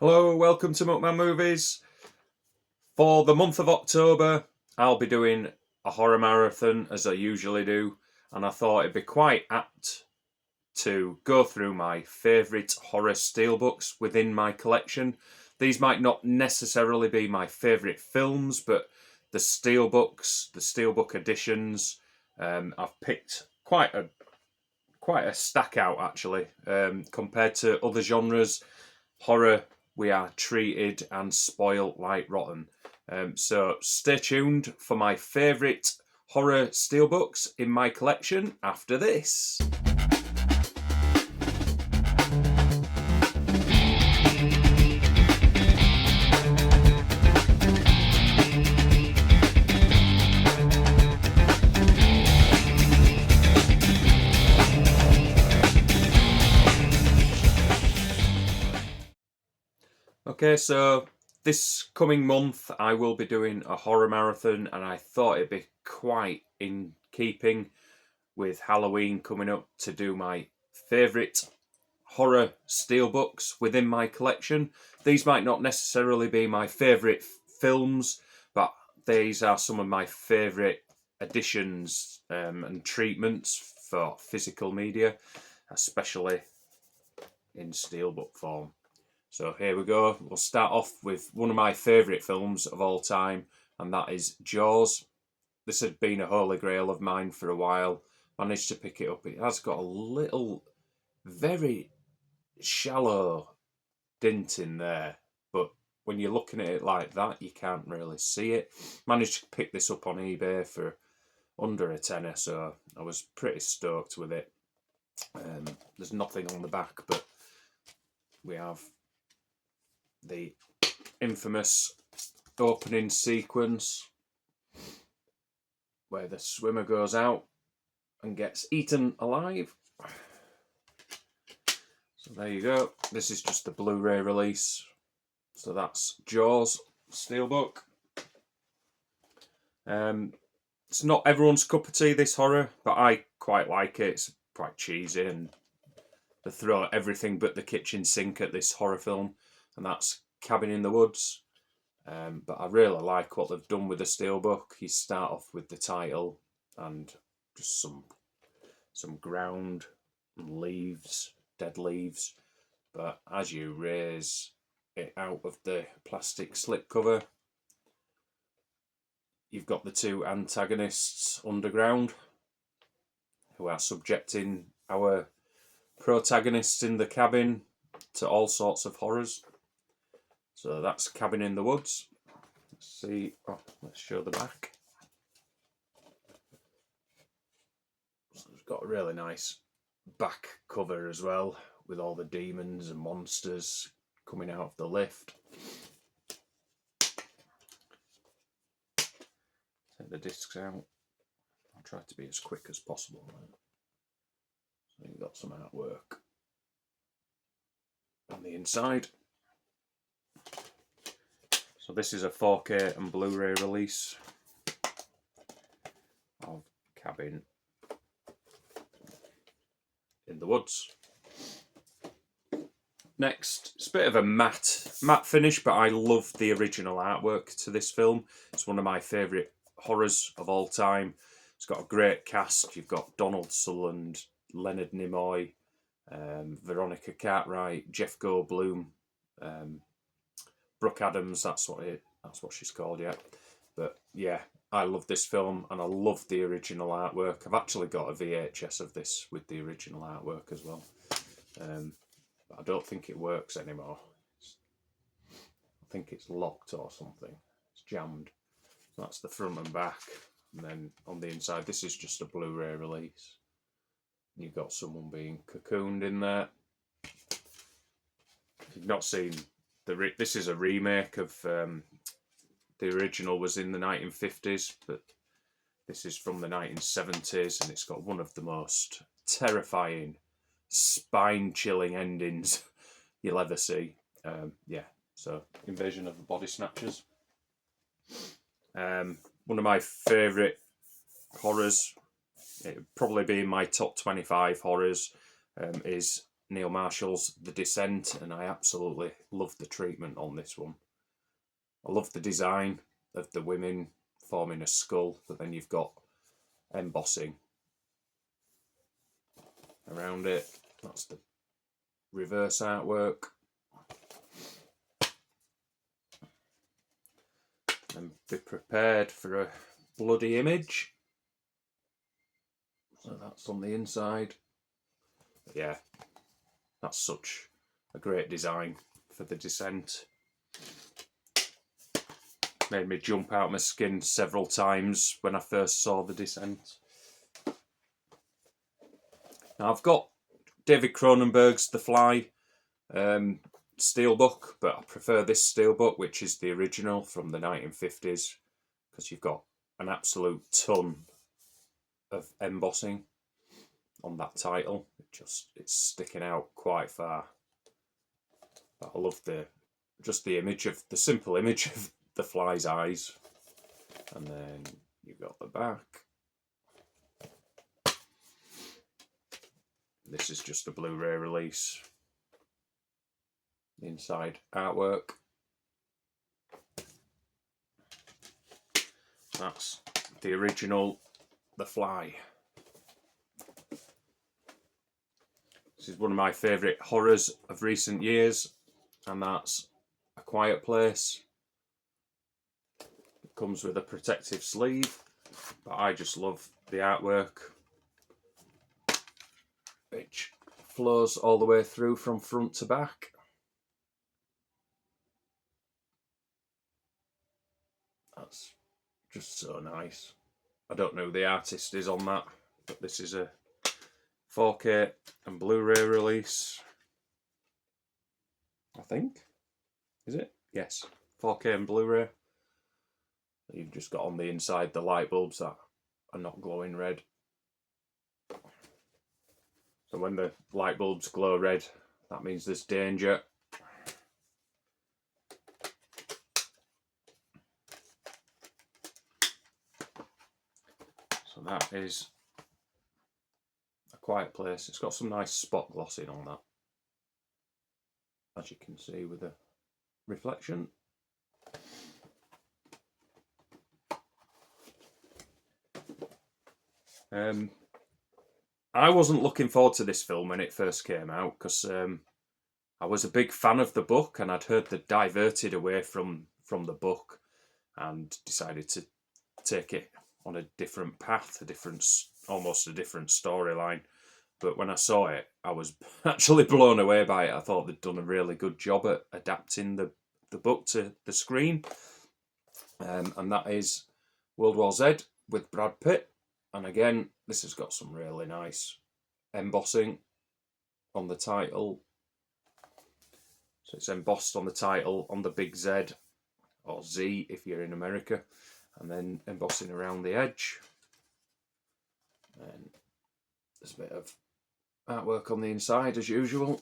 Hello, welcome to Muckman Movies. For the month of October, I'll be doing a horror marathon as I usually do, and I thought it'd be quite apt to go through my favourite horror steelbooks within my collection. These might not necessarily be my favourite films, but the steelbooks, the steelbook editions, I've picked quite a stack out actually. Compared to other genres, horror, we are treated and spoilt like rotten. So stay tuned for my favourite horror steelbooks in my collection after this. Okay, so this coming month I will be doing a horror marathon, and I thought it'd be quite in keeping with Halloween coming up to do my favourite horror steelbooks within my collection. These might not necessarily be my favourite films, but these are some of my favourite editions and treatments for physical media, especially in steelbook form. So here we go. We'll start off with one of my favourite films of all time, and that is Jaws. This had been a holy grail of mine for a while. Managed to pick it up. It has got a little, very shallow dint in there, but when you're looking at it like that, you can't really see it. Managed to pick this up on eBay for under a tenner, so I was pretty stoked with it. There's nothing on the back, but we have the infamous opening sequence where the swimmer goes out and gets eaten alive. So there you go. This is just the Blu-ray release. So that's Jaws steelbook. It's not everyone's cup of tea, this horror, but I quite like it. It's quite cheesy, and they throw everything but the kitchen sink at this horror film, and that's Cabin in the Woods. But I really like what they've done with the steelbook. You start off with the title and just some ground and leaves, dead leaves. But as you raise it out of the plastic slipcover, you've got the two antagonists underground who are subjecting our protagonists in the cabin to all sorts of horrors. So that's Cabin in the Woods. Let's see. Oh, let's show the back. So it's got a really nice back cover as well, with all the demons and monsters coming out of the lift. Take the discs out. I'll try to be as quick as possible. So you've got some artwork on the inside. So this is a 4K and Blu-ray release of Cabin in the Woods. Next, it's a bit of a matte finish, but I love the original artwork to this film. It's one of my favourite horrors of all time. It's got a great cast. You've got Donald Sutherland, Leonard Nimoy, Veronica Cartwright, Jeff Goldblum, Brooke Adams. That's what she's called, yeah. But yeah, I love this film, and I love the original artwork. I've actually got a VHS of this with the original artwork as well. But I don't think it works anymore. I think it's locked or something. It's jammed. So that's the front and back. And then on the inside, this is just a Blu-ray release. You've got someone being cocooned in there. If you've not seen this is a remake of the original was in the 1950s, but this is from the 1970s, and it's got one of the most terrifying, spine-chilling endings you'll ever see. Yeah, so Invasion of the Body Snatchers. One of my favourite horrors, it would probably be in my top 25 horrors, is Neil Marshall's The Descent, and I absolutely love the treatment on this one. I love the design of the women forming a skull, but then you've got embossing around it. That's the reverse artwork. And be prepared for a bloody image. So that's on the inside. But yeah, that's such a great design for The Descent. Made me jump out my skin several times when I first saw The Descent. Now I've got David Cronenberg's The Fly steelbook, but I prefer this steelbook, which is the original from the 1950s, because you've got an absolute ton of embossing on that title. It's sticking out quite far. But I love the simple image of the fly's eyes. And then you've got the back. This is just a Blu-ray release. The inside artwork. That's the original The Fly. This is one of my favourite horrors of recent years, and that's A Quiet Place. It comes with a protective sleeve, but I just love the artwork, which flows all the way through from front to back. That's just so nice. I don't know who the artist is on that, but this is a 4K and Blu-ray release. I think. Is it? Yes. 4K and Blu-ray. You've just got on the inside the light bulbs that are not glowing red. So when the light bulbs glow red, that means there's danger. So that is A Quiet Place. It's got some nice spot glossing on that, as you can see with the reflection. I wasn't looking forward to this film when it first came out, because I was a big fan of the book, and I'd heard that diverted away from the book and decided to take it on a different path, almost a different storyline. But when I saw it, I was actually blown away by it. I thought they'd done a really good job at adapting the book to the screen. And that is World War Z with Brad Pitt. And again, this has got some really nice embossing on the title. So it's embossed on the title on the big Z, or Z if you're in America, and then embossing around the edge. And there's a bit of artwork on the inside as usual.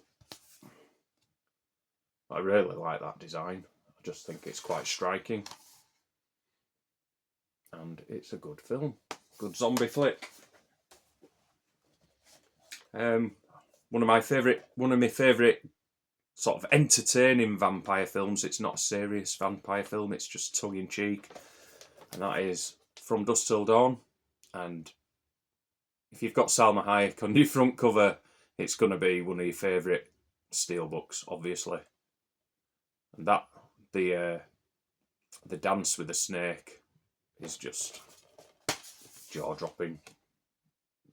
I really like that design. I just think it's quite striking. And it's a good film. Good zombie flick. One of my favourite sort of entertaining vampire films. It's not a serious vampire film, it's just tongue-in-cheek. And that is From Dusk Till Dawn. And if you've got Salma Hayek on your front cover, it's going to be one of your favourite steelbooks, obviously. And that, the dance with the snake is just jaw-dropping.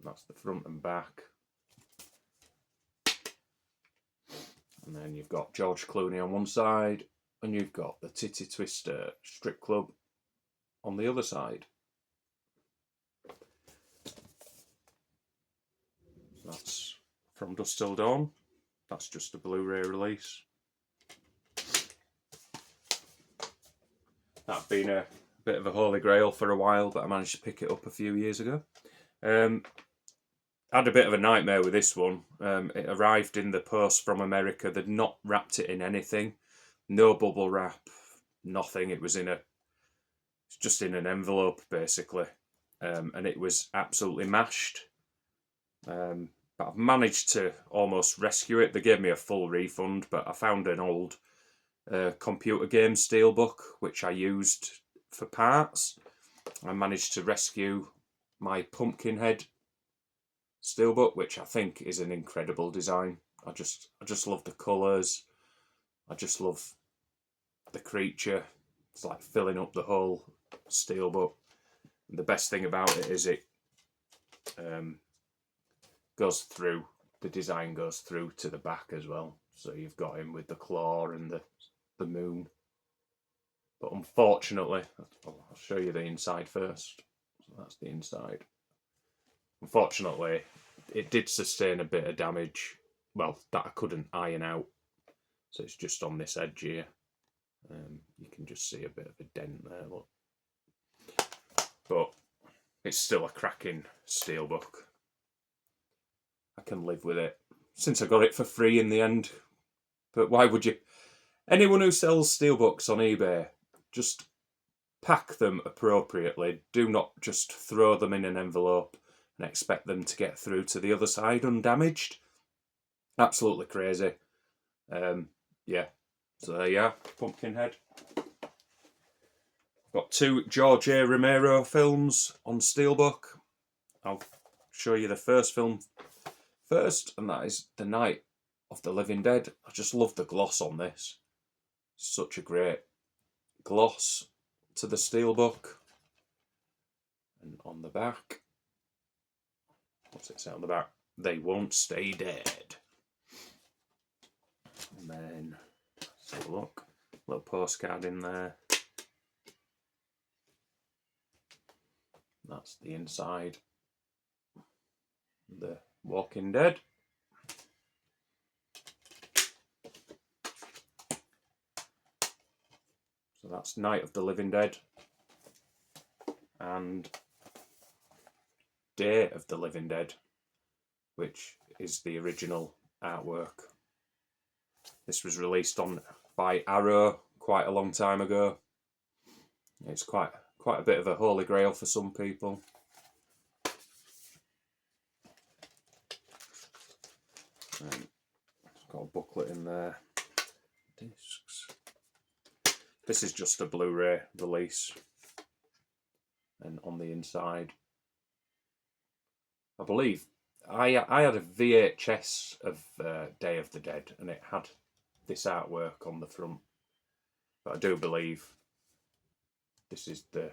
That's the front and back. And then you've got George Clooney on one side, and you've got the Titty Twister strip club on the other side. That's From Dusk Till Dawn. That's just a Blu-ray release. That's been a bit of a holy grail for a while, but I managed to pick it up a few years ago. I had a bit of a nightmare with this one. It arrived in the post from America. They'd not wrapped it in anything. No bubble wrap, nothing. It was just in an envelope, basically. And it was absolutely mashed. but I've managed to almost rescue it. They gave me a full refund, but I found an old computer game steelbook which I used for parts. I managed to rescue my Pumpkinhead steelbook, which I think is an incredible design. I just love the colours. I just love the creature. It's like filling up the whole steelbook. And the best thing about it is it goes through. The design goes through to the back as well. So you've got him with the claw and the moon. But unfortunately, I'll show you the inside first. So that's the inside. Unfortunately, it did sustain a bit of damage. Well, that I couldn't iron out. So it's just on this edge here. You can just see a bit of a dent there, look. But it's still a cracking steelbook. I can live with it. Since I got it for free in the end. But why would you? Anyone who sells steelbooks on eBay, just pack them appropriately. Do not just throw them in an envelope and expect them to get through to the other side undamaged. Absolutely crazy. Yeah. So there you are, Pumpkinhead. I've got 2 George A. Romero films on steelbook. I'll show you the first film first, and that is The Night of the Living Dead. I just love the gloss on this. Such a great gloss to the steelbook. And on the back, what's it say on the back? They won't stay dead. And then, let's have a look. Little postcard in there. That's the inside. The Walking Dead. So that's Night of the Living Dead and Day of the Living Dead, which is the original artwork. This was released by Arrow quite a long time ago. It's quite a bit of a holy grail for some people. It's got a booklet in there. Discs. This is just a Blu-ray release. And on the inside, I believe I had a VHS of Day of the Dead, and it had this artwork on the front. But I do believe this is the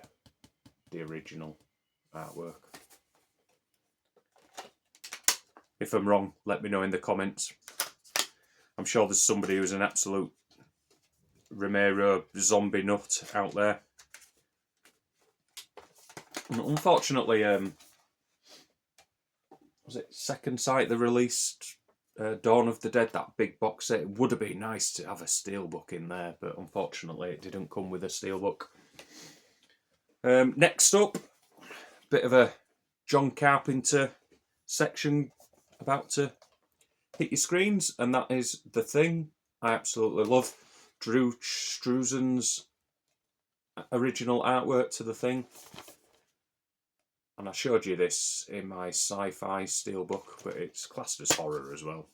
original artwork. If I'm wrong, let me know in the comments. I'm sure there's somebody who's an absolute Romero zombie nut out there. And unfortunately, was it Second Sight that released Dawn of the Dead, that big box set? It would have been nice to have a steelbook in there, but unfortunately it didn't come with a steelbook. Next up, bit of a John Carpenter section about to hit your screens, and that is The Thing. I absolutely love Drew Struzan's original artwork to The Thing. And I showed you this in my sci-fi steelbook, but it's classed as horror as well.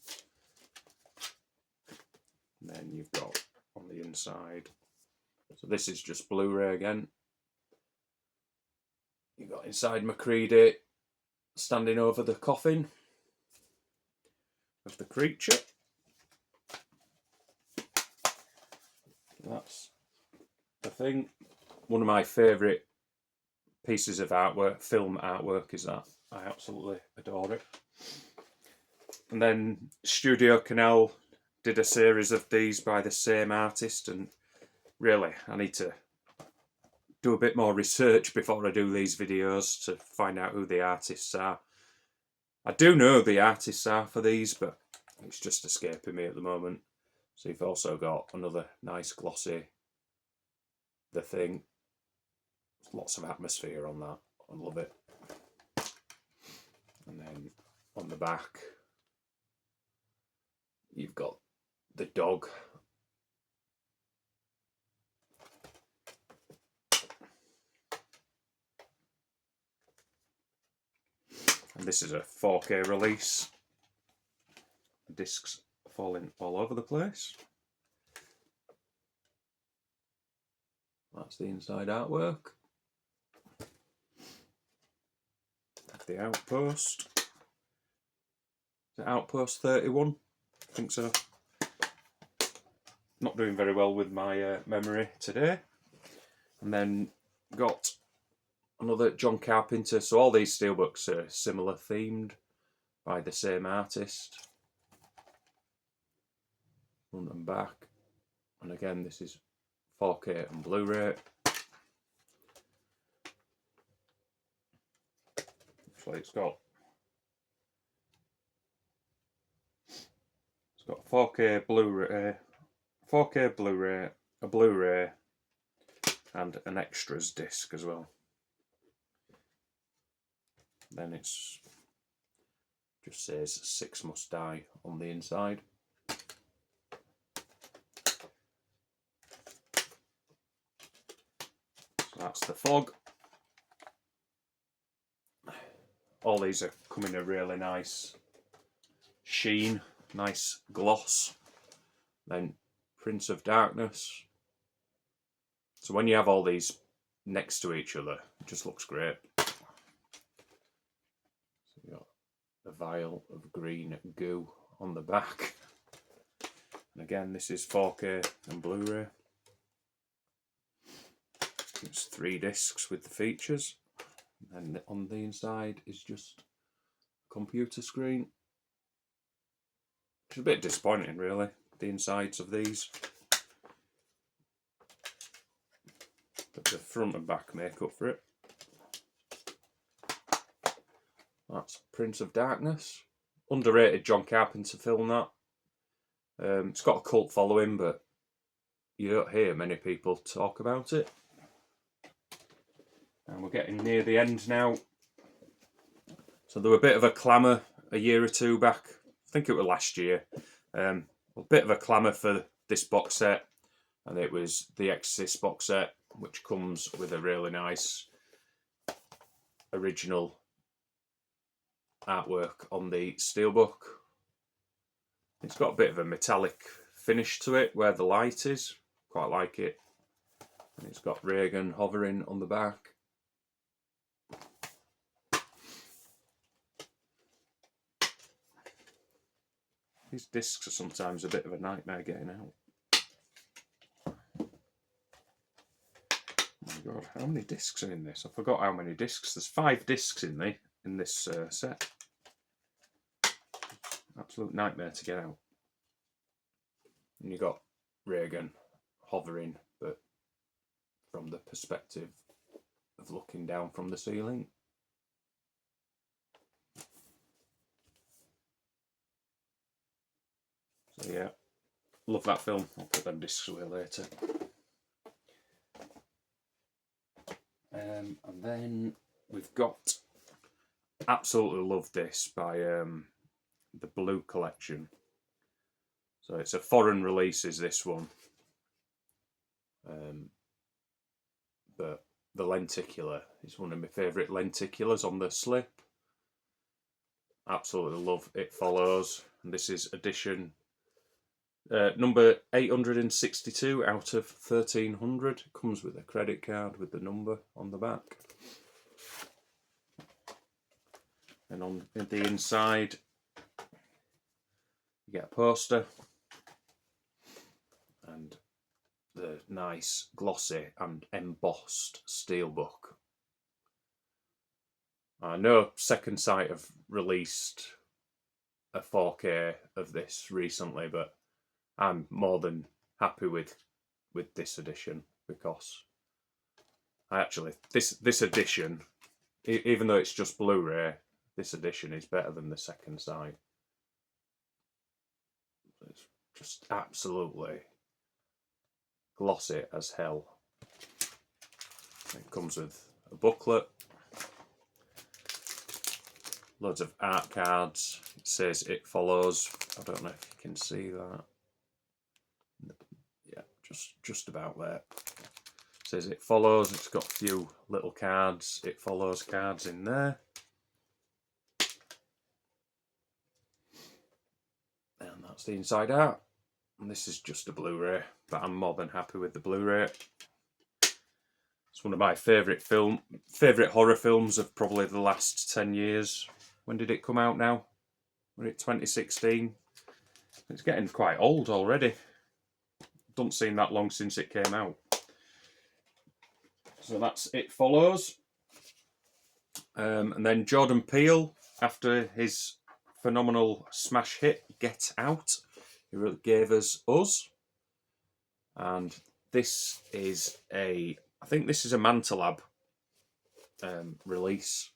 And then you've got on the inside, so this is just Blu-ray again. You've got inside MacReady standing over the coffin of the creature. That's The Thing. One of my favourite pieces of artwork, film artwork, is that. I absolutely adore it. And then Studio Canal did a series of these by the same artist, and really I need to do a bit more research before I do these videos to find out who the artists are. I do know who the artists are for these, but it's just escaping me at the moment. So you've also got another nice glossy The Thing. Lots of atmosphere on that. I love it. And then on the back, you've got the dog. And this is a 4K release. discs falling all over the place. That's the inside artwork. The Outpost. The Outpost 31? I think so. Not doing very well with my memory today. And then got another John Carpenter. So all these steelbooks are similar themed by the same artist. Front and back. And again, this is 4K and Blu-ray. So it's got 4K Blu-ray, a Blu-ray, and an extras disc as well. Then it's just says 6 Must Die on the inside. So that's the fog. All these are come in a really nice sheen, nice gloss. Then Prince of Darkness. So when you have all these next to each other, it just looks great. So you got a vial of green goo on the back. And again, this is 4K and Blu-ray. It's 3 discs with the features. And on the inside is just a computer screen. It's a bit disappointing, really, the insides of these. But the front and back make up for it. That's Prince of Darkness. Underrated John Carpenter film, that. It's got a cult following, but you don't hear many people talk about it. And we're getting near the end now. So there was a bit of a clamour a year or two back. I think it was last year. A bit of a clamour for this box set. And it was the Exorcist box set, which comes with a really nice original artwork on the steelbook. It's got a bit of a metallic finish to it where the light is. Quite like it. And it's got Reagan hovering on the back. These discs are sometimes a bit of a nightmare getting out. Oh my god, how many discs are in this? I forgot how many discs. There's 5 discs in this set. Absolute nightmare to get out. And you got Reagan hovering, but from the perspective of looking down from the ceiling. So yeah, love that film. I'll put them discs away later. And then we've got, absolutely love this by the Blue Collection. So it's a foreign release, is this one. But the lenticular is one of my favourite lenticulars on the slip. Absolutely love It Follows. And this is edition number 862 out of 1300. Comes with a credit card with the number on the back. And on the inside, you get a poster and the nice glossy and embossed steelbook. I know Second Sight have released a 4K of this recently, but I'm more than happy with this edition, because I actually, this edition, even though it's just Blu-ray, this edition is better than the Second Sight. It's just absolutely glossy as hell. It comes with a booklet, loads of art cards. It says It Follows. I don't know if you can see that. Yeah, just about there. It says It Follows. It's got a few little cards, It Follows cards in there. the inside out. And this is just a Blu-ray, but I'm more than happy with the Blu-ray. It's one of my favourite horror films of probably the last 10 years. When did it come out now? Was it 2016? It's getting quite old already. Doesn't seem that long since it came out. So that's It Follows. And then Jordan Peele, after his phenomenal smash hit Get Out, he gave us Us. And this is I think this is a Mantelab release.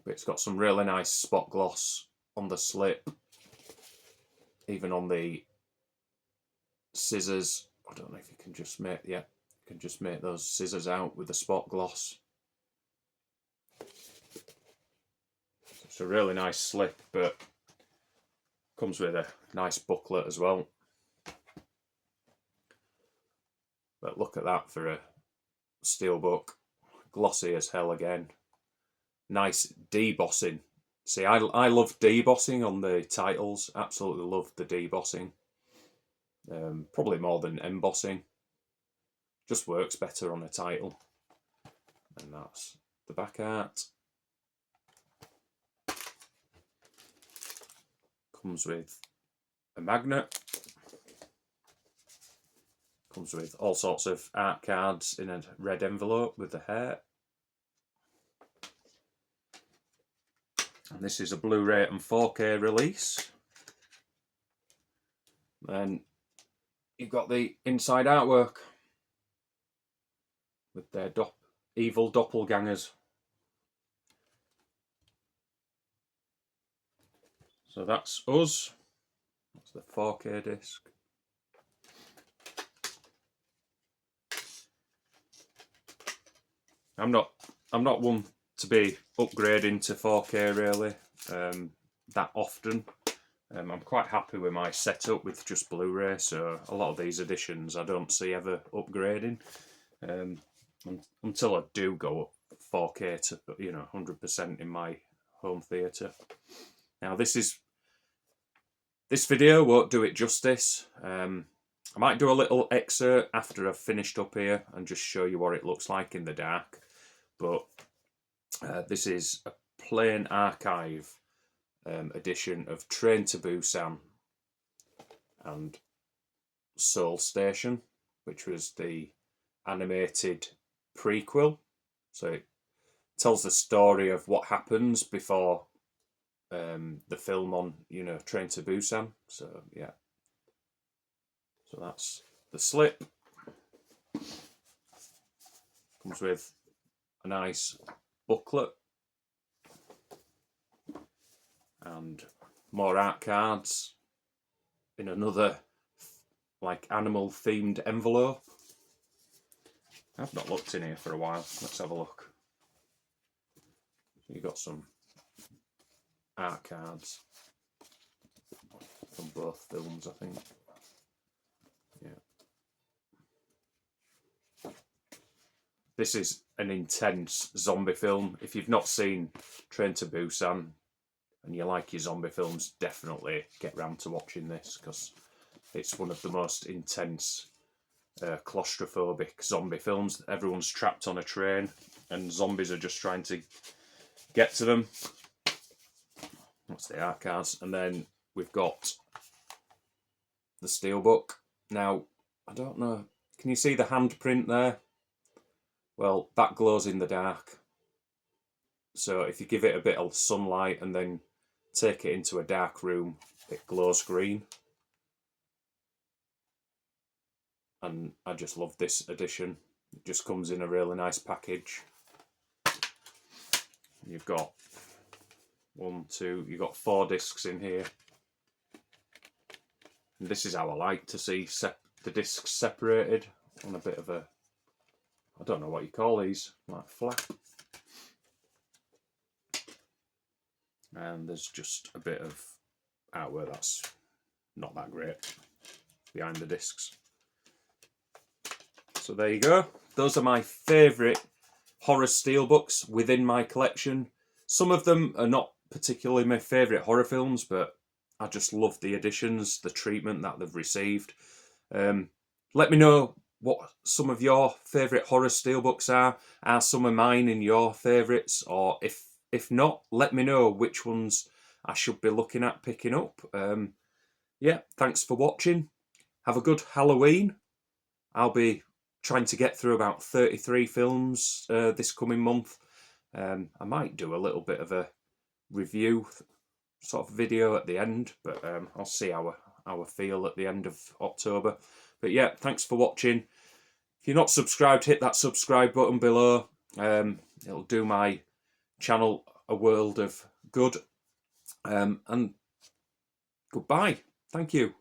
But it's got some really nice spot gloss on the slip. Even on the scissors. I don't know if you can just make, yeah, you can just make those scissors out with the spot gloss. It's a really nice slip, but comes with a nice booklet as well. But look at that for a steelbook. Glossy as hell again. Nice debossing. See, I love debossing on the titles. Absolutely love the debossing. Probably more than embossing. Just works better on a title. And that's the back art. Comes with a magnet. Comes with all sorts of art cards in a red envelope with the hair. And this is a Blu-ray and 4K release. Then you've got the inside artwork with their evil doppelgangers. So that's Us. That's the 4K disc. I'm not one to be upgrading to 4K really that often. I'm quite happy with my setup with just Blu-ray, so a lot of these editions I don't see ever upgrading until I do go 4K to 100% in my home theatre. Now this video won't do it justice. I might do a little excerpt after I've finished up here and just show you what it looks like in the dark. But this is a plain archive edition of Train to Busan and Seoul Station, which was the animated prequel. So it tells the story of what happens before the film on, Train to Busan. So yeah. So that's the slip. Comes with a nice booklet and more art cards in another like animal themed envelope. I've not looked in here for a while. Let's have a look. You got some art cards from both films, I think. Yeah. This is an intense zombie film. If you've not seen Train to Busan and you like your zombie films, definitely get round to watching this, because it's one of the most intense claustrophobic zombie films. Everyone's trapped on a train and zombies are just trying to get to them. That's the art cards. And then we've got the steelbook. Now, I don't know, can you see the handprint there? Well, that glows in the dark. So if you give it a bit of sunlight and then take it into a dark room, it glows green. And I just love this edition. It just comes in a really nice package. You've got you've got 4 discs in here. And this is how I like to see the discs separated on a bit of a, I don't know what you call these, like flap. And there's just a bit of artwork that's not that great behind the discs. So there you go. Those are my favourite horror steelbooks within my collection. Some of them are not particularly my favourite horror films, but I just love the editions, the treatment that they've received. Let me know what some of your favourite horror steelbooks are. Are some of mine in your favourites? Or if not, let me know which ones I should be looking at picking up. Yeah, thanks for watching. Have a good Halloween. I'll be trying to get through about 33 films this coming month. I might do a little bit of a review sort of video at the end, but I'll see how I feel at the end of October. But yeah, thanks for watching. If you're not subscribed, hit that subscribe button below. It'll do my channel a world of good. And goodbye. Thank you.